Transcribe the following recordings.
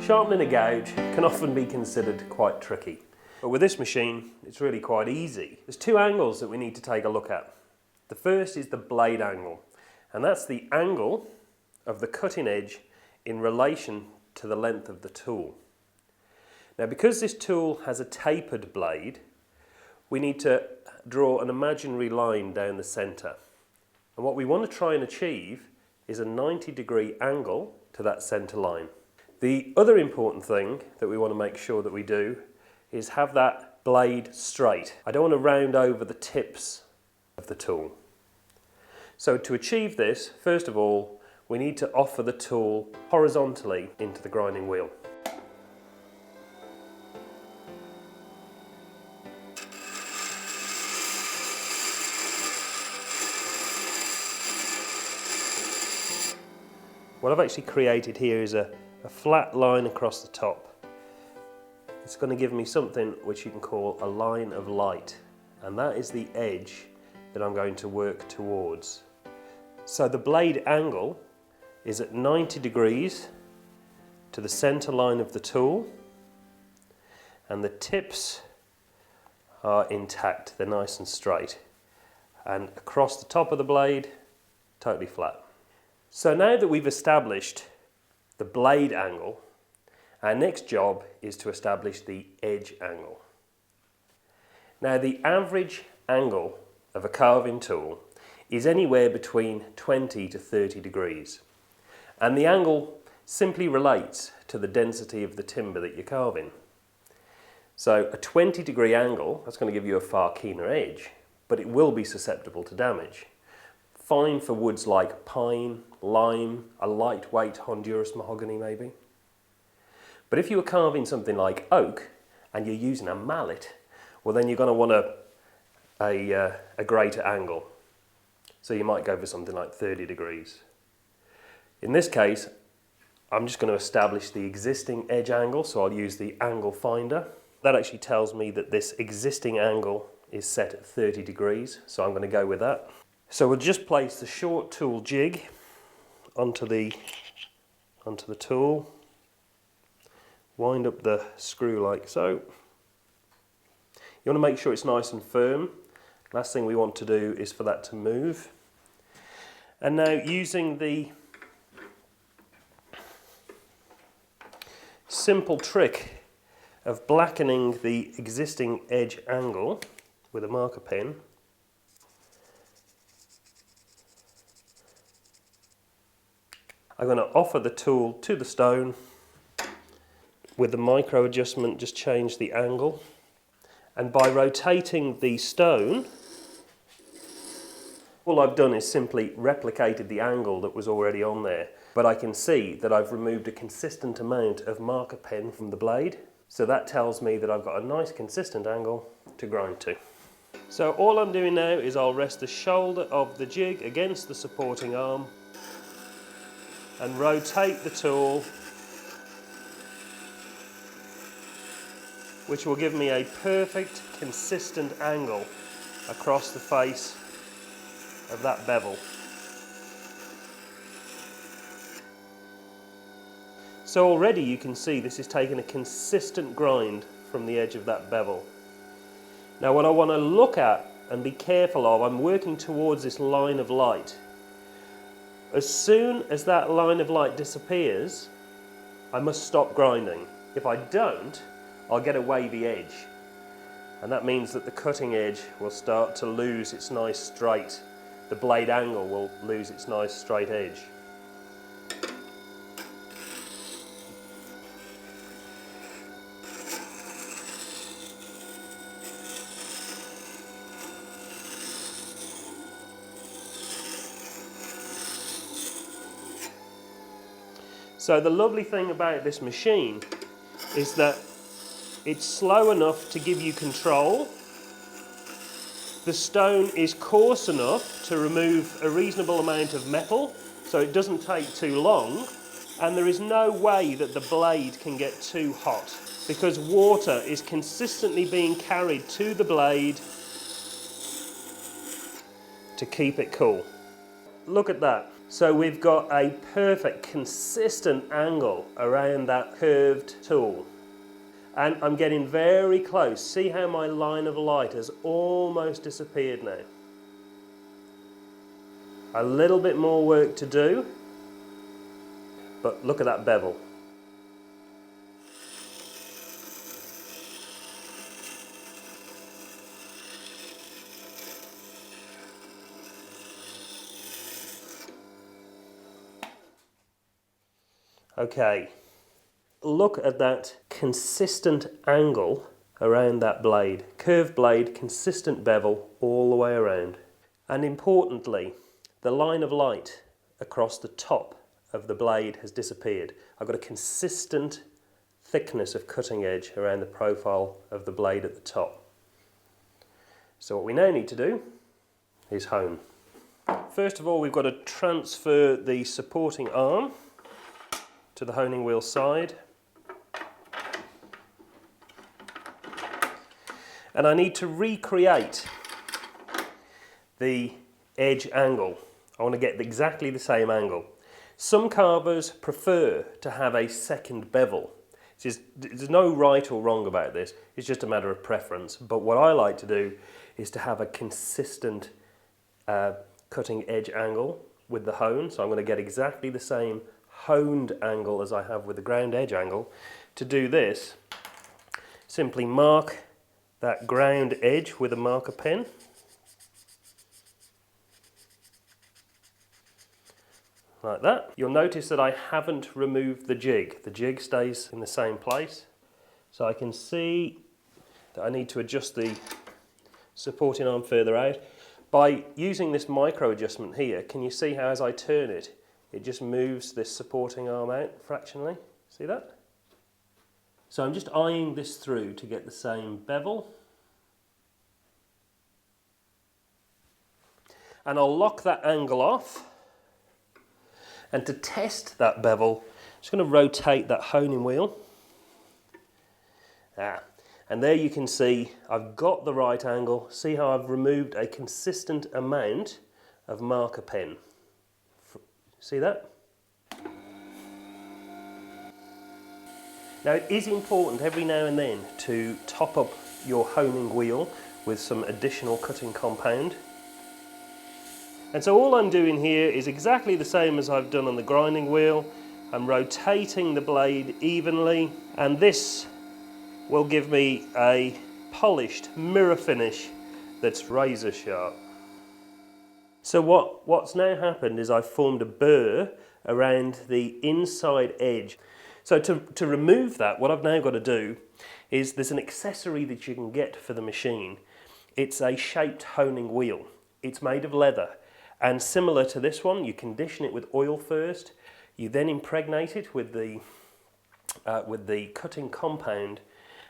Sharpening a gouge can often be considered quite tricky, but with this machine it's really quite easy. There's two angles that we need to take a look at. The first is the blade angle, and that's the angle of the cutting edge in relation to the length of the tool. Now, because this tool has a tapered blade, we need to draw an imaginary line down the centre. And what we want to try and achieve is a 90-degree angle to that centre line. The other important thing that we want to make sure that we do is have that blade straight. I don't want to round over the tips of the tool. So to achieve this, first of all, we need to offer the tool horizontally into the grinding wheel. What I've actually created here is a flat line across the top. It's going to give me something which you can call a line of light, and that is the edge that I'm going to work towards. So the blade angle is at 90 degrees to the centre line of the tool, and the tips are intact, they're nice and straight, and across the top of the blade, totally flat. So now that we've established the blade angle, our next job is to establish the edge angle. Now, the average angle of a carving tool is anywhere between 20 to 30 degrees. And the angle simply relates to the density of the timber that you're carving. So a 20-degree angle, that's going to give you a far keener edge, but it will be susceptible to damage. Fine for woods like pine, lime, a lightweight Honduras mahogany maybe. But if you were carving something like oak and you're using a mallet, well, then you're going to want a greater angle. So you might go for something like 30 degrees. In this case, I'm just going to establish the existing edge angle, so I'll use the angle finder. That actually tells me that this existing angle is set at 30 degrees, so I'm going to go with that. So we'll just place the short tool jig onto the tool, wind up the screw like so. You want to make sure it's nice and firm. Last thing we want to do is for that to move. And now, using the simple trick of blackening the existing edge angle with a marker pen, I'm going to offer the tool to the stone. With the micro adjustment, just change the angle. And by rotating the stone, all I've done is simply replicated the angle that was already on there. But I can see that I've removed a consistent amount of marker pen from the blade. So that tells me that I've got a nice consistent angle to grind to. So all I'm doing now is I'll rest the shoulder of the jig against the supporting arm and rotate the tool, which will give me a perfect, consistent angle across the face of that bevel. So already you can see this is taking a consistent grind from the edge of that bevel. Now, what I want to look at and be careful of, I'm working towards this line of light. As soon as that line of light disappears, I must stop grinding. If I don't, I'll get a wavy edge. And that means that the cutting edge will start to lose its nice straight, the blade angle will lose its nice straight edge. So the lovely thing about this machine is that it's slow enough to give you control. The stone is coarse enough to remove a reasonable amount of metal, so it doesn't take too long. And there is no way that the blade can get too hot, because water is consistently being carried to the blade to keep it cool. look at that. So we've got a perfect, consistent angle around that curved tool. And I'm getting very close. See how my line of light has almost disappeared now. A little bit more work to do, but look at that bevel. Okay, look at that consistent angle around that blade. Curved blade, consistent bevel all the way around. And importantly, the line of light across the top of the blade has disappeared. I've got a consistent thickness of cutting edge around the profile of the blade at the top. So what we now need to do is hone. First of all, we've got to transfer the supporting arm to the honing wheel side. And I need to recreate the edge angle. I want to get exactly the same angle. Some carvers prefer to have a second bevel. There's no right or wrong about this, it's just a matter of preference. But what I like to do is to have a consistent cutting edge angle with the hone. So I'm going to get exactly the same honed angle as I have with the ground edge angle. To do this, simply mark that ground edge with a marker pen. Like that. You'll notice that I haven't removed the jig. The jig stays in the same place. So I can see that I need to adjust the supporting arm further out. By using this micro adjustment here, can you see how as I turn it, it just moves this supporting arm out fractionally? See that? So I'm just eyeing this through to get the same bevel. And I'll lock that angle off. And to test that bevel, I'm just going to rotate that honing wheel. And there you can see I've got the right angle. See how I've removed a consistent amount of marker pen. See that? Now it is important every now and then to top up your honing wheel with some additional cutting compound. And so all I'm doing here is exactly the same as I've done on the grinding wheel. I'm rotating the blade evenly, and this will give me a polished mirror finish that's razor sharp. So what's now happened is I've formed a burr around the inside edge. So to remove that, what I've now got to do is there's an accessory that you can get for the machine. It's a shaped honing wheel. It's made of leather. And similar to this one, you condition it with oil first. You then impregnate it with the cutting compound.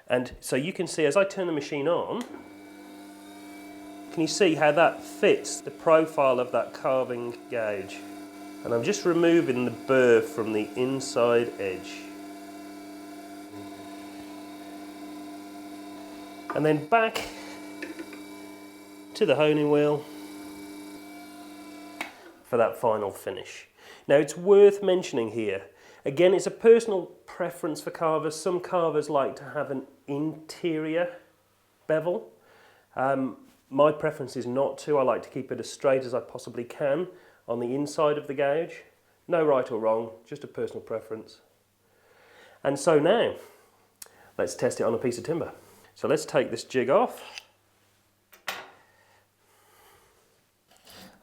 And so you can see as I turn the machine on, can you see how that fits the profile of that carving gouge? And I'm just removing the burr from the inside edge. And then back to the honing wheel for that final finish. Now it's worth mentioning here, again it's a personal preference for carvers. Some carvers like to have an interior bevel. My preference is not to. I like to keep it as straight as I possibly can on the inside of the gouge. No right or wrong, just a personal preference. And so now, let's test it on a piece of timber. So let's take this jig off.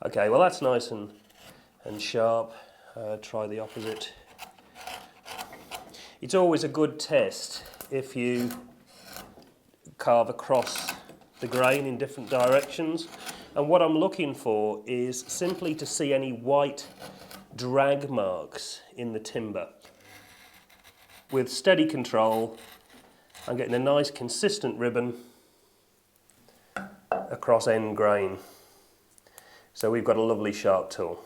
Okay, well that's nice and sharp. Try the opposite. It's always a good test if you carve across the grain in different directions. And what I'm looking for is simply to see any white drag marks in the timber. With steady control, I'm getting a nice consistent ribbon across end grain. So we've got a lovely sharp tool.